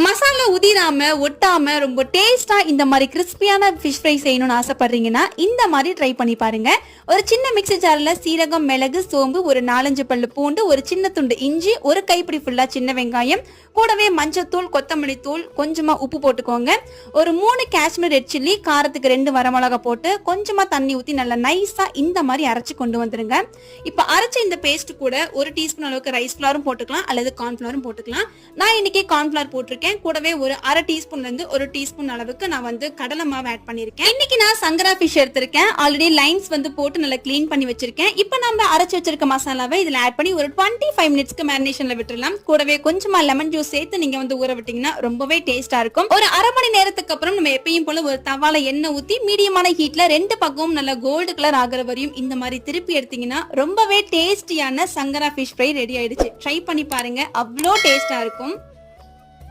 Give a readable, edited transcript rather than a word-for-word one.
மசாலா உதிராம ஒட்டாம ரொம்ப டேஸ்டா இந்த மாதிரி கிறிஸ்பியான ஃபிஷ் ஃப்ரை செய்யணும்னு ஆசைப்படுறீங்கன்னா இந்த மாதிரி ட்ரை பண்ணி பாருங்க. ஒரு சின்ன மிக்ஸி ஜார்ல சீரகம், மிளகு, சோம்பு, ஒரு 4-5 பல்லு பூண்டு, ஒரு சின்ன துண்டு இஞ்சி, ஒரு கைப்பிடி ஃபுல்லா சின்ன வெங்காயம், கூடவே மஞ்சத்தூள், கொத்தமல்லி தூள், கொஞ்சமா உப்பு போட்டுக்கோங்க. ஒரு 3 காஷ்மீர் ரெட் சில்லி, காரத்துக்கு 2 வரமிளகா போட்டு கொஞ்சமா தண்ணி ஊத்தி நல்லா நைஸா இந்த மாதிரி அரைச்சு கொண்டு வந்துருங்க. இப்ப அரைச்ச இந்த பேஸ்ட் கூட 1 டீஸ்பூன் அளவுக்கு ரைஸ் ஃபிளவரும் போட்டுக்கலாம் அல்லது கார்ன்ஃபிளவரும் போட்டுக்கலாம். நான் இன்னைக்கு கார்ன்ஃபிளவர் போட்டிருக்கேன். கூடவே ஒரு 1/2 டீஸ்பூன்ல இருந்து 1 டீஸ்பூன் அளவுக்கு நான் கடலை மாவு ஆட் பண்ணிருக்கேன். இன்னைக்கு நான் சங்கரா ஃபிஷ் எடுத்திருக்கேன். ஆல்ரெடி லைன்ஸ் போட்டு நல்லா க்ளீன் பண்ணி வச்சிருக்கேன். இப்போ நம்ம அரைச்சு வச்சிருக்க மசாலாவை இதுல ஆட் பண்ணி ஒரு 25 மினிட்ஸ்க்கு மேரினேஷன்ல விட்டுறலாம். கூடவே கொஞ்சமா லெமன் ஜூஸ் சேர்த்து நீங்க ஊற விட்டீங்கன்னா ரொம்பவே டேஸ்டா இருக்கும். ஒரு அரை மணி நேரத்துக்கு அப்புறம் நம்ம எப்பயும் போல ஒரு தவால எண்ணெய் ஊத்தி மீடியமான ஹீட்ல 2 பக்கமும் நல்லா கோல்டு கலர் ஆகிற வரையும் இந்த மாதிரி திருப்பி எடுத்தீங்கன்னா ரொம்பவே டேஸ்டியான சங்கரா ஃபிஷ் ஃப்ரை ரெடி ஆயிடுச்சு. ட்ரை பண்ணி பாருங்க, அவ்வளோ டேஸ்டா இருக்கும்.